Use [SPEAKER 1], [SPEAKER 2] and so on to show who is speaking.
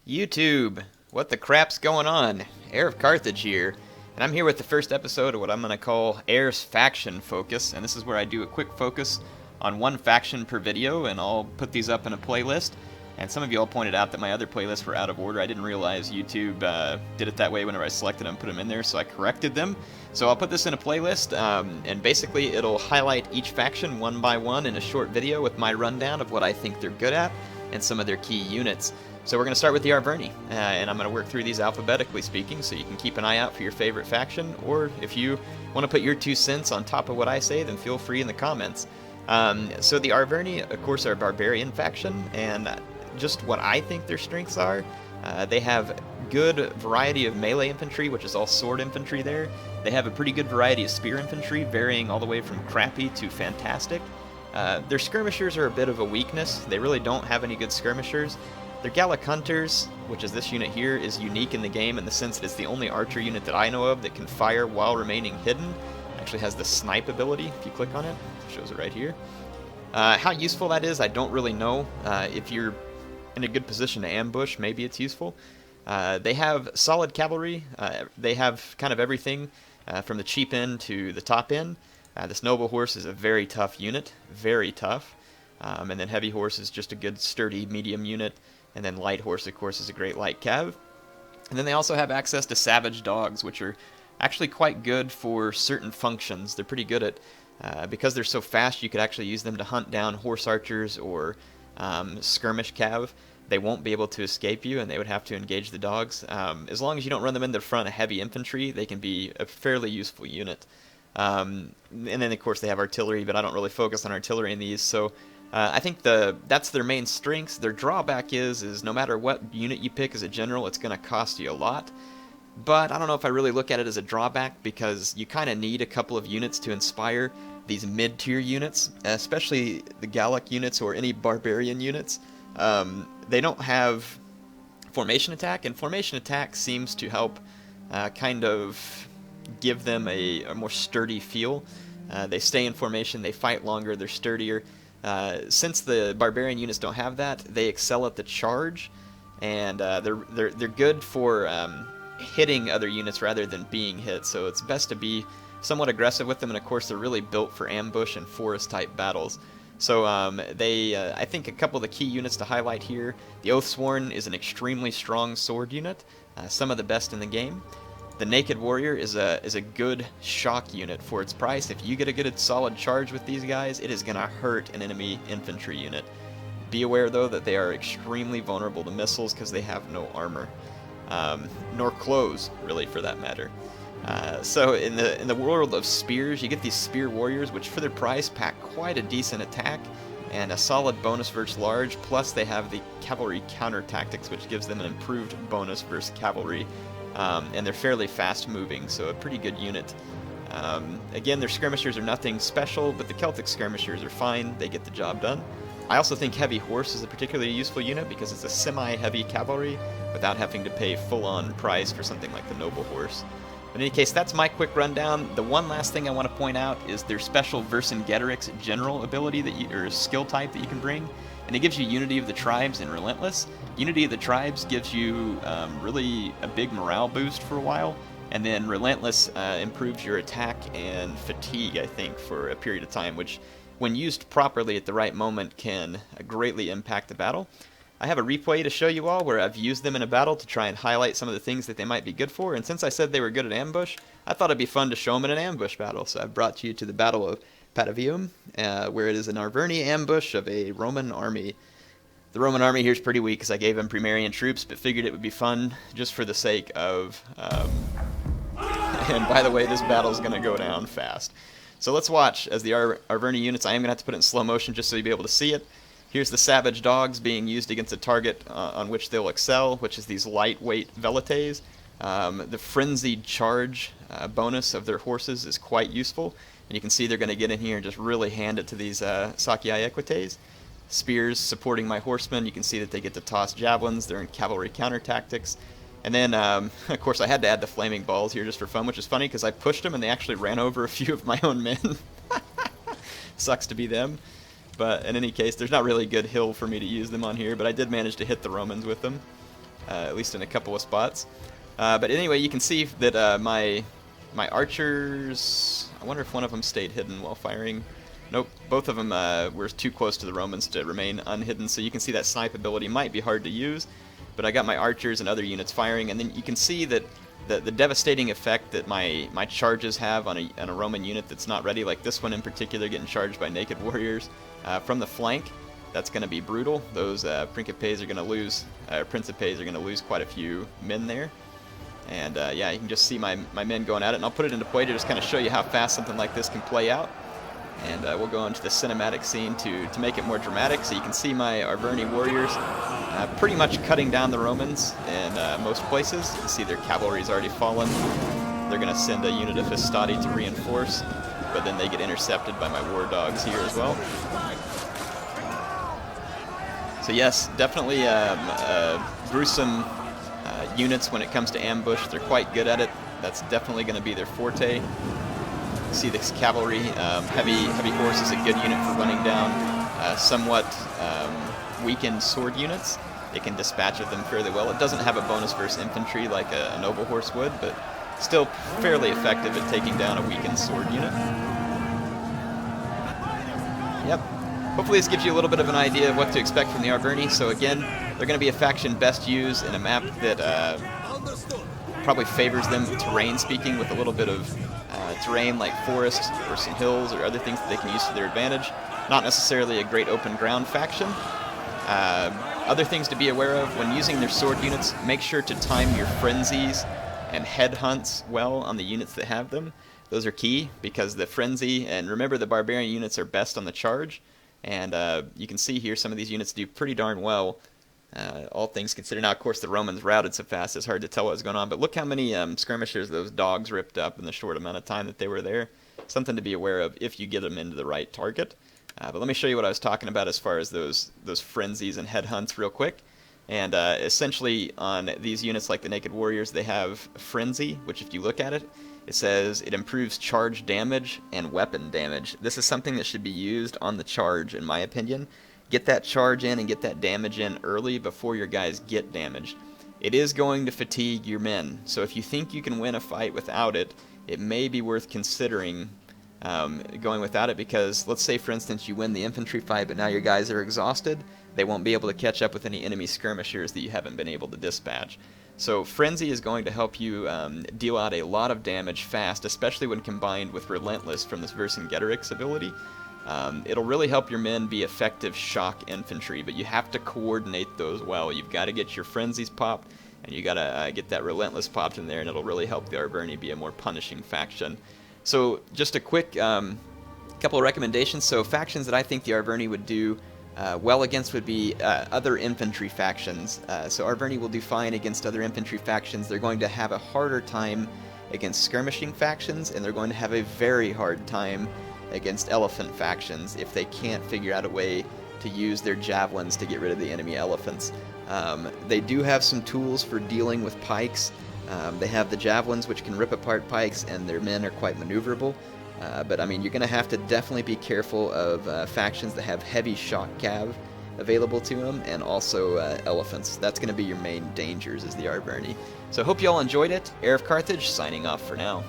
[SPEAKER 1] YouTube, what the crap's going on? Heir of Carthage here, and I'm here with the first episode of what I'm going to call Heir's Faction Focus, and this is where I do a quick focus on one faction per video, and I'll put these up in a playlist. And some of you all pointed out that my other playlists were out of order. I didn't realize YouTube did it that way whenever I selected them and put them in there, so I corrected them. So I'll put this in a playlist, and basically it'll highlight each faction one by one in a short video with my rundown of what I think they're good at and some of their key units. So we're going to start with the Arverni, and I'm going to work through these alphabetically speaking, so you can keep an eye out for your favorite faction, or if you want to put your 2 cents on top of what I say, then feel free in the comments. So the Arverni, of course, are a barbarian faction, and just what I think their strengths are. They have good variety of melee infantry, which is all sword infantry there. They have a pretty good variety of spear infantry, varying all the way from crappy to fantastic. Their skirmishers are a bit of a weakness. They really don't have any good skirmishers. Their Gallic Hunters, which is this unit here, is unique in the game in the sense that it's the only archer unit that I know of that can fire while remaining hidden. It actually has the snipe ability. If you click on it, it shows it right here. How useful that is, I don't really know. If you're in a good position to ambush, maybe it's useful. They have solid cavalry. They have kind of everything from the cheap end to the top end. This noble horse is a very tough unit, very tough. And then heavy horse is just a good sturdy medium unit. And then light horse, of course, is a great light cav. And then they also have access to savage dogs, which are actually quite good for certain functions. They're pretty good at, because they're so fast, you could actually use them to hunt down horse archers or skirmish cav. They won't be able to escape you, and they would have to engage the dogs. As long as you don't run them in the front of heavy infantry, they can be a fairly useful unit. And then, of course, they have artillery, but I don't really focus on artillery in these, so I think that's their main strengths. Their drawback is no matter what unit you pick as a general, it's going to cost you a lot. But I don't know if I really look at it as a drawback, because you kind of need a couple of units to inspire these mid-tier units, especially the Gallic units or any barbarian units. They don't have formation attack, and formation attack seems to help kind of give them a more sturdy feel. They stay in formation, they fight longer, they're sturdier. Since the barbarian units don't have that, they excel at the charge, and they're good for hitting other units rather than being hit, so it's best to be somewhat aggressive with them, and of course they're really built for ambush and forest type battles. So I think a couple of the key units to highlight here: the Oathsworn is an extremely strong sword unit, some of the best in the game. The Naked Warrior is a good shock unit for its price. If you get a good solid charge with these guys, it is going to hurt an enemy infantry unit. Be aware though that they are extremely vulnerable to missiles because they have no armor, nor clothes really for that matter. So in the world of spears, you get these spear warriors, which for their price pack quite a decent attack and a solid bonus versus large. Plus they have the cavalry counter tactics, which gives them an improved bonus versus cavalry. And they're fairly fast moving, so a pretty good unit. Again, their skirmishers are nothing special, but the Celtic skirmishers are fine. They get the job done. I also think heavy horse is a particularly useful unit because it's a semi-heavy cavalry without having to pay full-on price for something like the noble horse. In any case, that's my quick rundown. The one last thing I want to point out is their special Vercingetorix general ability or skill type that you can bring, and it gives you Unity of the Tribes and Relentless. Unity of the Tribes gives you really a big morale boost for a while, and then Relentless improves your attack and fatigue, I think, for a period of time, which, when used properly at the right moment, can greatly impact the battle. I have a replay to show you all where I've used them in a battle to try and highlight some of the things that they might be good for, and since I said they were good at ambush, I thought it'd be fun to show them in an ambush battle, so I've brought you to the Battle of Patavium, where it is an Arverni ambush of a Roman army. The Roman army here is pretty weak because I gave them Primarian troops, but figured it would be fun just for the sake of... and by the way, this battle's going to go down fast. So let's watch as the Arverni units. I am going to have to put it in slow motion just so you'll be able to see it. Here's the savage dogs being used against a target on which they'll excel, which is these lightweight velites. The frenzied charge bonus of their horses is quite useful, and you can see they're going to get in here and just really hand it to these Saciae Equites. Spears supporting my horsemen. You can see that they get to toss javelins. They're in cavalry counter tactics. And then, of course, I had to add the flaming balls here just for fun, which is funny because I pushed them and they actually ran over a few of my own men. Sucks to be them. But in any case, there's not really a good hill for me to use them on here, but I did manage to hit the Romans with them. at least in a couple of spots. But anyway, you can see that my archers, I wonder if one of them stayed hidden while firing. Nope, both of them were too close to the Romans to remain unhidden, so you can see that snipe ability might be hard to use, but I got my archers and other units firing, and then you can see that the devastating effect that my charges have on a Roman unit that's not ready, like this one in particular getting charged by naked warriors from the flank. That's going to be brutal. Those Principes are going to lose quite a few men there. And yeah, you can just see my men going at it, and I'll put it into play to just kind of show you how fast something like this can play out. And we'll go into the cinematic scene to make it more dramatic, so you can see my Arverni warriors pretty much cutting down the Romans in most places. You can see their cavalry's already fallen. They're going to send a unit of Hastati to reinforce, but then they get intercepted by my war dogs here as well. So yes, definitely gruesome units when it comes to ambush. They're quite good at it. That's definitely going to be their forte. See this cavalry, heavy horse is a good unit for running down somewhat weakened sword units. It can dispatch of them fairly well. It doesn't have a bonus versus infantry like a noble horse would, but still fairly effective at taking down a weakened sword unit. Yep. Hopefully this gives you a little bit of an idea of what to expect from the Arverni. So again, they're going to be a faction best used in a map that probably favors them terrain speaking, with a little bit of terrain like forest or some hills or other things that they can use to their advantage. Not necessarily a great open ground faction. Other things to be aware of when using their sword units: make sure to time your frenzies and headhunts well on the units that have them. Those are key, because the frenzy, and remember the barbarian units are best on the charge, and you can see here some of these units do pretty darn well, all things considered. Now, of course, the Romans routed so fast it's hard to tell what was going on, but look how many skirmishers those dogs ripped up in the short amount of time that they were there. Something to be aware of if you get them into the right target. But let me show you what I was talking about as far as those frenzies and headhunts real quick. And essentially on these units like the Naked Warriors, they have Frenzy, which if you look at it, it says it improves charge damage and weapon damage. This is something that should be used on the charge, in my opinion. Get that charge in and get that damage in early before your guys get damaged. It is going to fatigue your men, so if you think you can win a fight without it, it may be worth considering going without it, because let's say, for instance, you win the infantry fight, but now your guys are exhausted. They won't be able to catch up with any enemy skirmishers that you haven't been able to dispatch. So Frenzy is going to help you deal out a lot of damage fast, especially when combined with Relentless from this Vercingetorix ability. It'll really help your men be effective shock infantry, but you have to coordinate those well. You've got to get your Frenzies popped, and you got to get that Relentless popped in there, and it'll really help the Arverni be a more punishing faction. So just a quick couple of recommendations. So factions that I think the Arverni would do well against would be other infantry factions. So Arverni will do fine against other infantry factions. They're going to have a harder time against skirmishing factions, and they're going to have a very hard time against elephant factions if they can't figure out a way to use their javelins to get rid of the enemy elephants. They do have some tools for dealing with pikes. They have the javelins, which can rip apart pikes, and their men are quite maneuverable. But I mean, you're going to have to definitely be careful of factions that have heavy shock cav available to them, and also elephants. That's going to be your main dangers, is the Arverni. So I hope you all enjoyed it. HeirofCarthage signing off for now.